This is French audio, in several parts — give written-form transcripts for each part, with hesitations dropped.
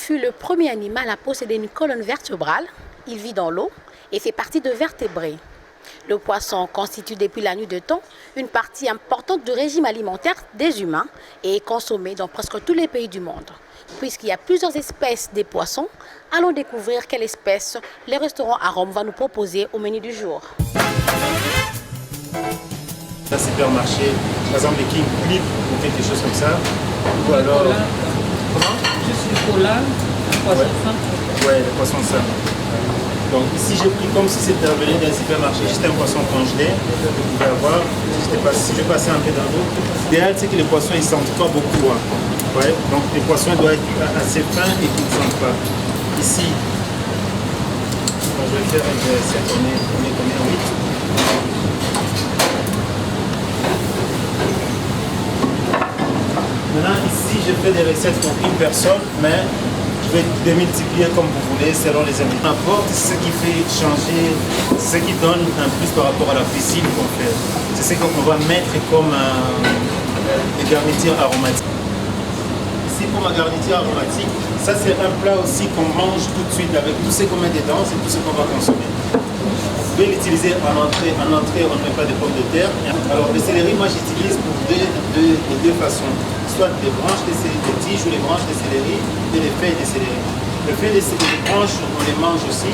fut le premier animal à posséder une colonne vertébrale. Il vit dans l'eau et fait partie de vertébrés. Le poisson constitue depuis la nuit de temps une partie importante du régime alimentaire des humains et est consommé dans presque tous les pays du monde. Puisqu'il y a plusieurs espèces de poissons, allons découvrir quelle espèce les restaurants à Rome va nous proposer au menu du jour. Un supermarché, par exemple les King Clip ou quelque chose comme ça. Ou alors. Comment? Juste du cola, un poisson simple. Ouais, le poisson simple. Donc ici j'ai pris comme si c'était revenu d'un supermarché, juste un poisson congelé que vous pouvez avoir. Si je passais un peu dans l'eau, l'idéal c'est que les poissons ils sentent pas beaucoup. Hein. Ouais, donc les poissons doivent être assez fins et qu'ils ne sentent pas. Ici, quand je vais faire une recette, on est combien? 8. Maintenant ici je fais des recettes pour une personne, mais je vais démultiplier comme vous voulez selon les ingrédients. N'importe ce qui fait changer, ce qui donne un plus par rapport à la cuisine qu'on fait. C'est ce qu'on va mettre comme des garnitures aromatiques. Ici pour ma garniture aromatique, ça c'est un plat aussi qu'on mange tout de suite avec tout ce qu'on met dedans, c'est tout ce qu'on va consommer. Vous pouvez l'utiliser en entrée, on ne met pas de pommes de terre. Alors le céleri, moi j'utilise pour deux façons. Soit des branches des tiges ou les branches de céleri et les feuilles de céleri. Les feuilles des branches, on les mange aussi.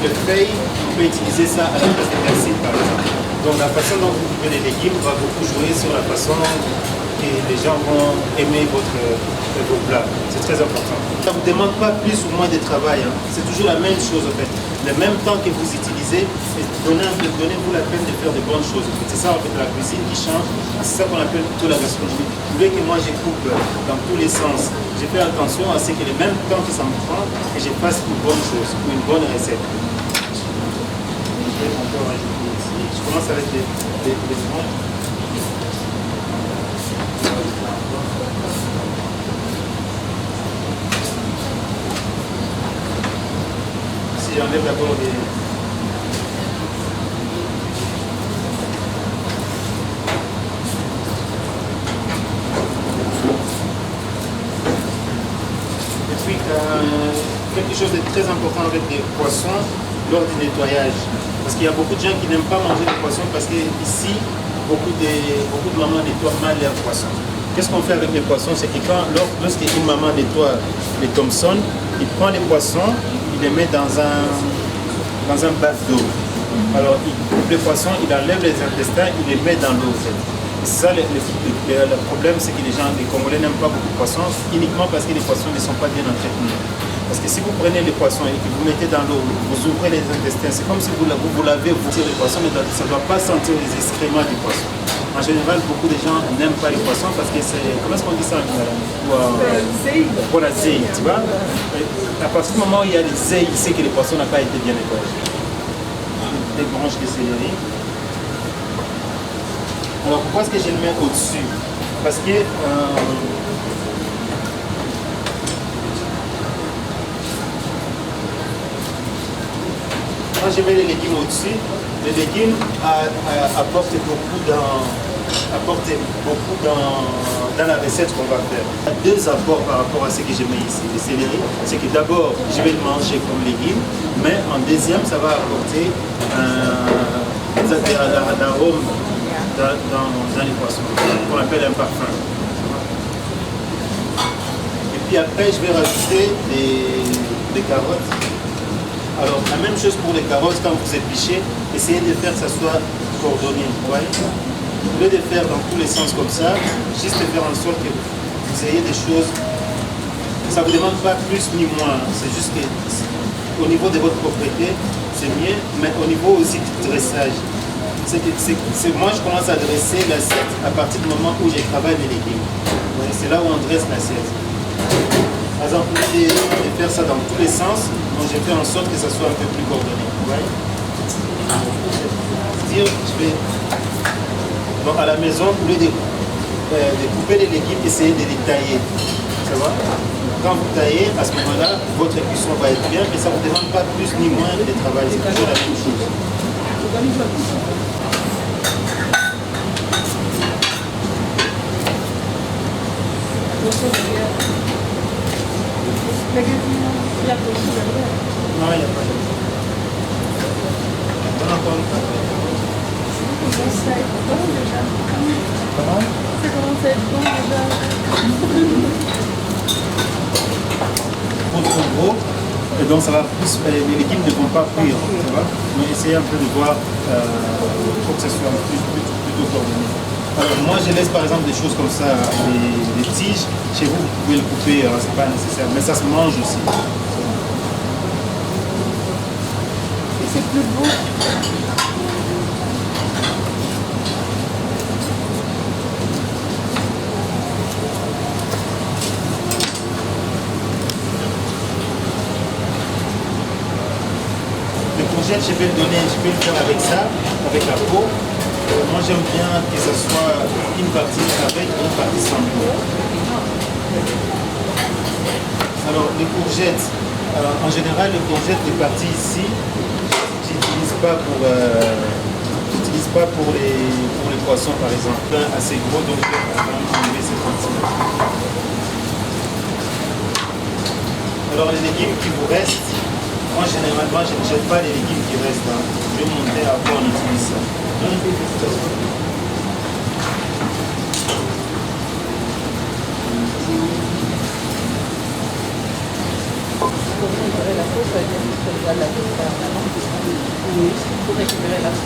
Les feuilles, on peut utiliser ça à la place de persil par exemple. Donc la façon dont vous coupez les légumes va beaucoup jouer sur la façon que les gens vont aimer vos plats. C'est très important. Ça ne vous demande pas plus ou moins de travail. Hein. C'est toujours la même chose en fait. Le même temps que vous utilisez, donnez-vous la peine de faire de bonnes choses. C'est ça en fait la cuisine qui change. C'est ça qu'on appelle plutôt la gastronomie. Vous voulez que moi je coupe dans tous les sens. Je fais attention à ce que le même temps que ça me prend, que je fasse une bonne chose ou une bonne recette. Je vais encore ajouter ici. Je commence avec les branches. J'enlève d'abord les... Et puis, quelque chose de très important avec les poissons lors du nettoyage. Parce qu'il y a beaucoup de gens qui n'aiment pas manger les poissons parce qu'ici, beaucoup de mamans nettoient mal leurs poissons. Qu'est-ce qu'on fait avec les poissons? C'est que lorsqu'une maman nettoie les Thompson, il prend les poissons, il les met dans un bac d'eau. Alors il coupe les poissons, il enlève les intestins, il les met dans l'eau. Ça, le problème, c'est que les Congolais n'aiment pas beaucoup de poissons, uniquement parce que les poissons ne sont pas bien entretenus. Parce que si vous prenez les poissons et que vous mettez dans l'eau, vous ouvrez les intestins, c'est comme si vous lavez, vous tirez les poissons, mais ça ne doit pas sentir les excréments du poisson. En général, beaucoup de gens n'aiment pas les poissons parce que c'est... Comment est-ce qu'on dit ça en général? Pour la zeille, tu vois? À partir du moment où il y a des zeilles, c'est que les poissons n'ont pas été bien nettoyés. Des branches de céleri. Alors pourquoi est-ce que je le mets au-dessus? Parce que quand je mets les légumes au-dessus, les légumes apportent beaucoup dans la recette qu'on va faire. Il y a deux apports par rapport à ce que je mets ici. Le céleri, c'est que d'abord, je vais le manger comme légume, mais en deuxième, ça va apporter un arôme dans les poissons, qu'on appelle un parfum. Et puis après, je vais rajouter des carottes. Alors, la même chose pour les carottes, quand vous épichez, essayez de faire que ça soit coordonné. Ouais. Au lieu de faire dans tous les sens comme ça, juste de faire en sorte que vous ayez des choses. Ça ne vous demande pas plus ni moins. C'est juste que au niveau de votre propriété, c'est mieux, mais au niveau aussi du dressage. Moi, je commence à dresser l'assiette à partir du moment où je travaille les légumes. Ouais, c'est là où on dresse l'assiette. Par exemple, au lieu de faire ça dans tous les sens, donc je fais en sorte que ça soit un peu plus coordonné. Ouais. C'est-à-dire, je vais... Donc à la maison, au lieu de couper les légumes, essayez de les tailler. Ça va? Quand vous taillez, à ce moment-là, votre cuisson va être bien, mais ça ne vous demande pas plus ni moins de travail. C'est toujours la même chose. Il y a beaucoup de verre. Non, il n'y a pas de... On entend pas. Comment? Ça commence à être bon déjà. Trop gros. Et donc ça va plus, les légumes ne vont pas cuire, ça va. Mais essayez un peu de voir pour que ça soit plutôt coordonné. Alors moi je laisse par exemple des choses comme ça, des tiges. Chez vous, vous pouvez le couper, c'est pas nécessaire, mais ça se mange aussi. Et c'est plus beau. Je vais le donner, je vais le faire avec ça, avec la peau. Moi j'aime bien que ce soit une partie avec et une partie sans peau. Alors les courgettes, en général les courgettes des parties ici, j'utilise pas pour les poissons par exemple. Un assez gros, donc je vais vraiment enlever ces parties-là. Alors les légumes qui vous restent, moi, généralement, je ne jette pas les légumes qui restent. Hein. Je vais monter à quoi on utilise ça.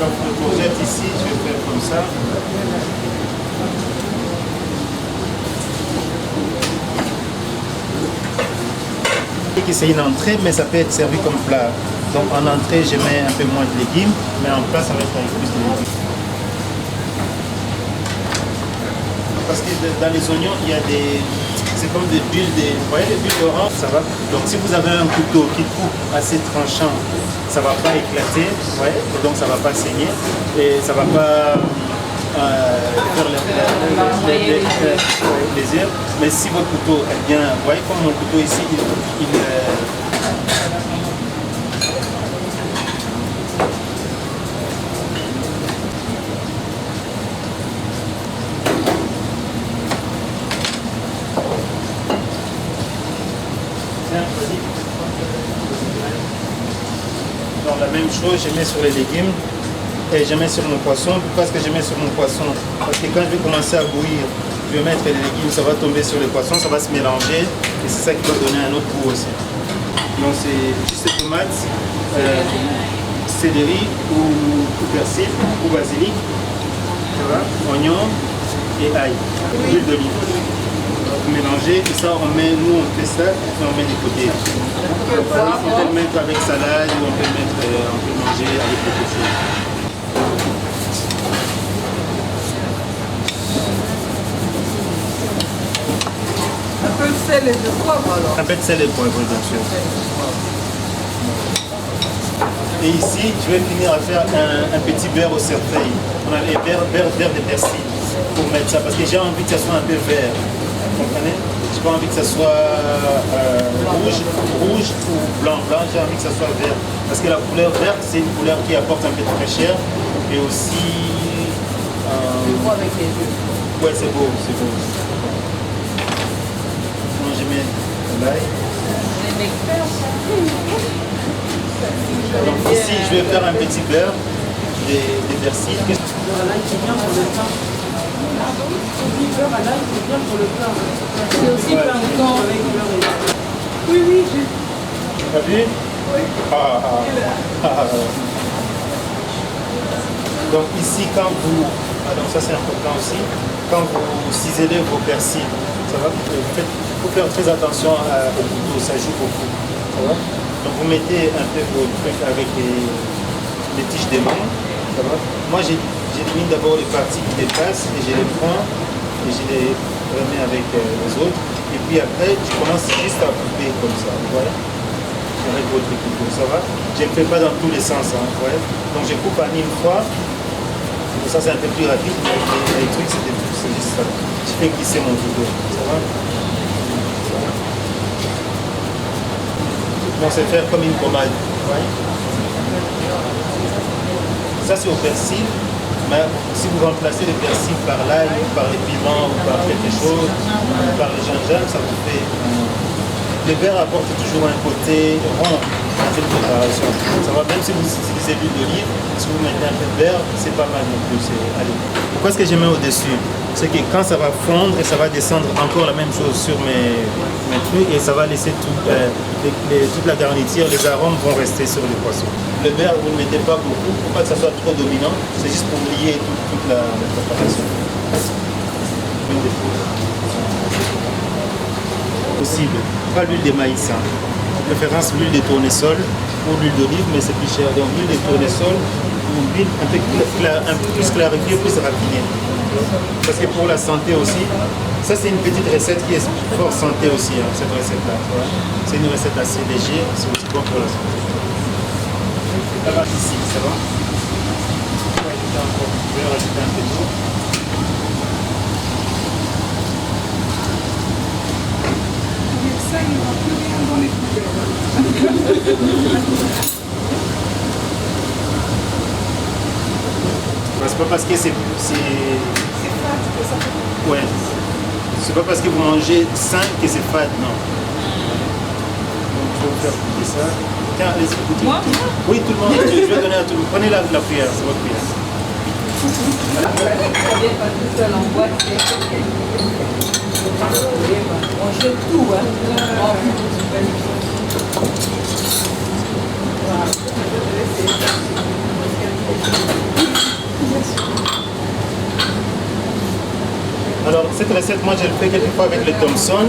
Donc, le courgette ici, je vais faire comme ça. Que c'est une entrée, mais ça peut être servi comme plat. Donc en entrée, je mets un peu moins de légumes, mais en plat, ça va être avec plus de légumes. Parce que dans les oignons, il y a des... C'est comme des bulles, vous voyez les bulles d'orange, ça va. Donc si vous avez un couteau qui coupe assez tranchant, ça ne va pas éclater, vous voyez, et donc ça ne va pas saigner, et ça ne va pas... faire les herbes, mais si votre couteau est bien, vous voyez comme mon couteau ici, donc la même chose, je mets sur les légumes. Et je mets sur mon poisson. Pourquoi est-ce que je mets sur mon poisson? Parce que quand je vais commencer à bouillir, je vais mettre les légumes, ça va tomber sur le poisson, ça va se mélanger et c'est ça qui va donner un autre goût aussi. Donc c'est juste tomates, céleri ou persil ou basilic, ça va, oignon et ail, huile d'olive. Vous mélangez et ça on met, nous on fait ça et on met des côtés. On peut le mettre avec salade ou on peut le mettre, on peut manger avec quelque chose. Un peu de sel et de poivre alors. Un peu de sel et de poivre, bien sûr. Et ici, je vais finir à faire un petit beurre au cerfeuil. On a les beurre de persil pour mettre ça, parce que j'ai envie que ça soit un peu vert. Vous comprenez? J'ai pas envie que ça soit rouge ou blanc. J'ai envie que ça soit vert. Parce que la couleur verte, c'est une couleur qui apporte un peu de fraîcheur. Et aussi... Je vois avec les yeux. Ouais, c'est beau, c'est beau. Je mets l'ail. Donc ici, je vais faire un petit beurre des persils. L'ail, c'est bien pour le pain. Le beurre à l'ail, c'est bien pour le pain. C'est aussi plein de temps avec beurre. Oui, oui, j'ai... Tu as vu? Oui. Donc ici, quand vous... donc ça c'est important aussi. Quand vous ciselez vos persils, ça va, il faut faire très attention au couteau, ça joue beaucoup. Ça va? Donc vous mettez un peu vos trucs avec les tiges de menthe. Ça va? Moi j'élimine d'abord les parties qui dépassent et je les prends et je les remets avec les autres. Et puis après, je commence juste à couper comme ça. Voilà. Avec votre couteau, ça va? Je ne fais pas dans tous les sens. Hein, ouais. Donc je coupe en une fois. Ça c'est un peu plus rapide, mais les trucs c'est juste ça. Je fais glisser mon couteau. Ça va? Donc c'est faire comme une pommade. Ouais. Ça c'est au persil, mais si vous remplacez le persil par l'ail, par les piments, ou par quelque chose, ou par le gingembre, ça vous fait le beurre apporte toujours un côté rond dans cette préparation. Ça va, même si vous utilisez l'huile d'olive, si vous mettez un peu de beurre, c'est pas mal non plus. Allez. Pourquoi est-ce que je mets au-dessus? C'est que quand ça va fondre et ça va descendre encore la même chose sur mes trucs et ça va laisser toute la garniture, les arômes vont rester sur le poisson. Le beurre, vous ne le mettez pas beaucoup pour pas que ça soit trop dominant, c'est juste pour lier toute la préparation. Possible, pas l'huile de maïs, hein. De préférence l'huile de tournesol ou l'huile d'olive, mais c'est plus cher. Donc l'huile de tournesol ou l'huile un peu plus clarifiée, plus raffinée. Parce que pour la santé aussi, ça c'est une petite recette qui est fort santé aussi, hein, cette recette-là. C'est une recette assez légère, c'est aussi bon pour la santé. Ça va ici, ça va? Je vais rajouter un peu d'eau. Ça, il n'y aura plus rien dans les couverts. C'est pas parce que c'est... Ouais. C'est pas parce que vous mangez sain que c'est fade, non. Donc je vais vous faire goûter ça. Tiens, allez-y, goûtez. Moi? Oui, tout le monde. Je vais donner à tout le monde. Prenez la cuillère, c'est votre cuillère. On jette tout, hein. Alors, cette recette, moi, je le fais quelquefois avec le Thomson,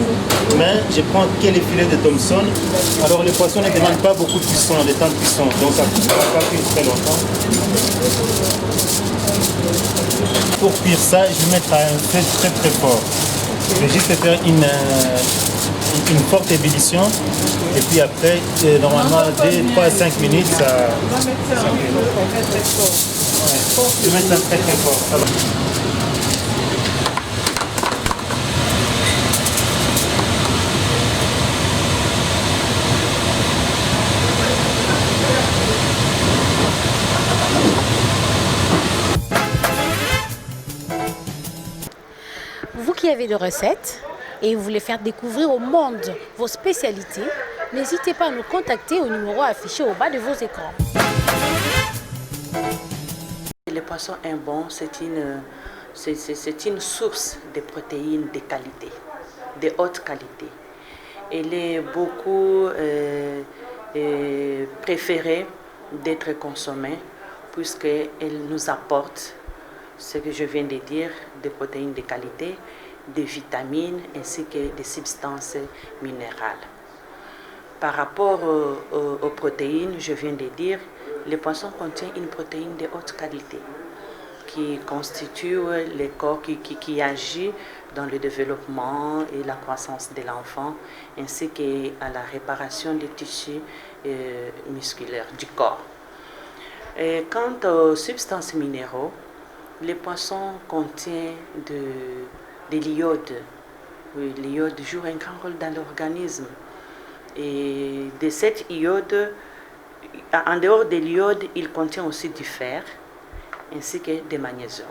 mais je prends que les filets de Thomson. Alors, les poissons ne demandent pas beaucoup de cuisson, de temps de cuisson, donc ça ne va pas cuire très longtemps. Pour cuire ça, je vais mettre à un feu très très fort. Je vais juste faire une forte ébullition, et puis après, normalement, 3 à 5 minutes, ça cuit. Ouais. Je vais mettre ça très très fort. Alors. Vous qui avez des recettes et vous voulez faire découvrir au monde vos spécialités, n'hésitez pas à nous contacter au numéro affiché au bas de vos écrans. Le poisson imbon, c'est une source de protéines de qualité, de haute qualité. Elle est beaucoup préférée d'être consommée puisqu'elle nous apporte ce que je viens de dire, des protéines de qualité, des vitamines ainsi que des substances minérales. Par rapport aux protéines, je viens de dire, le poisson contient une protéine de haute qualité qui constitue le corps, qui agit dans le développement et la croissance de l'enfant ainsi qu'à la réparation des tissus musculaires du corps. Et quant aux substances minéraux, le poisson contient de l'iode. Oui, l'iode joue un grand rôle dans l'organisme. Et de cet iode, en dehors de l'iode, il contient aussi du fer ainsi que du magnésium.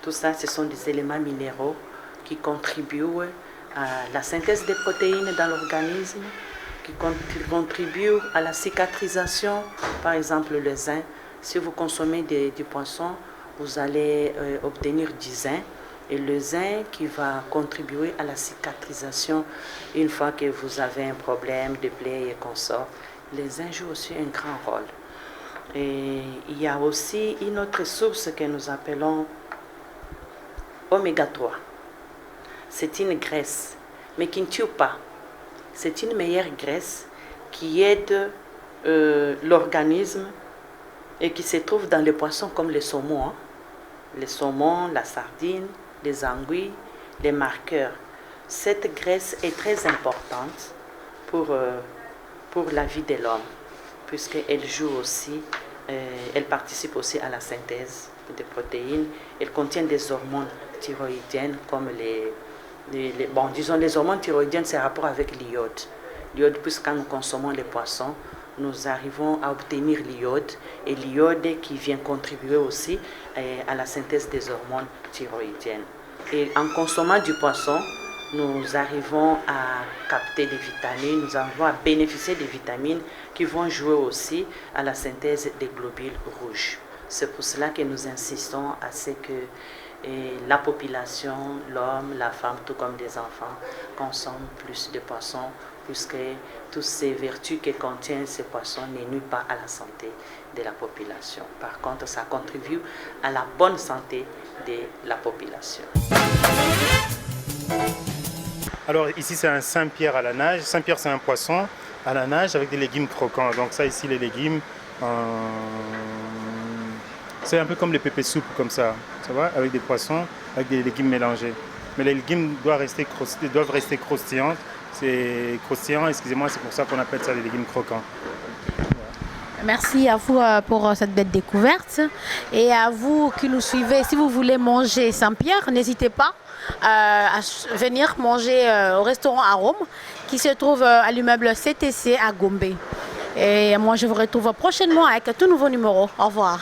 Tout ça, ce sont des éléments minéraux qui contribuent à la synthèse des protéines dans l'organisme, qui contribuent à la cicatrisation. Par exemple, le zinc. Si vous consommez du poisson, vous allez obtenir du zinc, et le zinc qui va contribuer à la cicatrisation une fois que vous avez un problème de plaies et consorts. Le zinc joue aussi un grand rôle. Et il y a aussi une autre source que nous appelons oméga 3. C'est une graisse, mais qui ne tue pas. C'est une meilleure graisse qui aide l'organisme et qui se trouve dans les poissons comme le saumon. Hein. Les saumons, la sardine, les anguilles, les marqueurs. Cette graisse est très importante pour la vie de l'homme, puisqu'elle joue aussi, elle participe aussi à la synthèse des protéines. Elle contient des hormones thyroïdiennes comme les hormones thyroïdiennes, c'est rapport avec l'iode. L'iode, puisque quand nous consommons les poissons, nous arrivons à obtenir l'iode, et l'iode qui vient contribuer aussi à la synthèse des hormones thyroïdiennes. Et en consommant du poisson, nous arrivons à capter des vitamines, nous arrivons à bénéficier des vitamines qui vont jouer aussi à la synthèse des globules rouges. C'est pour cela que nous insistons à ce que la population, l'homme, la femme, tout comme des enfants, consomment plus de poissons, puisque toutes ces vertus que contiennent ces poissons ne nuisent pas à la santé de la population. Par contre, ça contribue à la bonne santé de la population. Alors ici c'est un Saint-Pierre à la nage. Saint-Pierre c'est un poisson à la nage avec des légumes croquants. Donc ça ici les légumes, c'est un peu comme les pépés soupes comme ça va, avec des poissons, avec des légumes mélangés. Mais les légumes doivent rester croustillants. C'est croustillant, excusez-moi, c'est pour ça qu'on appelle ça des légumes croquants. Merci à vous pour cette belle découverte. Et à vous qui nous suivez, si vous voulez manger Saint-Pierre, n'hésitez pas à venir manger au restaurant Arôme qui se trouve à l'immeuble CTC à Gombe. Et moi, je vous retrouve prochainement avec un tout nouveau numéro. Au revoir.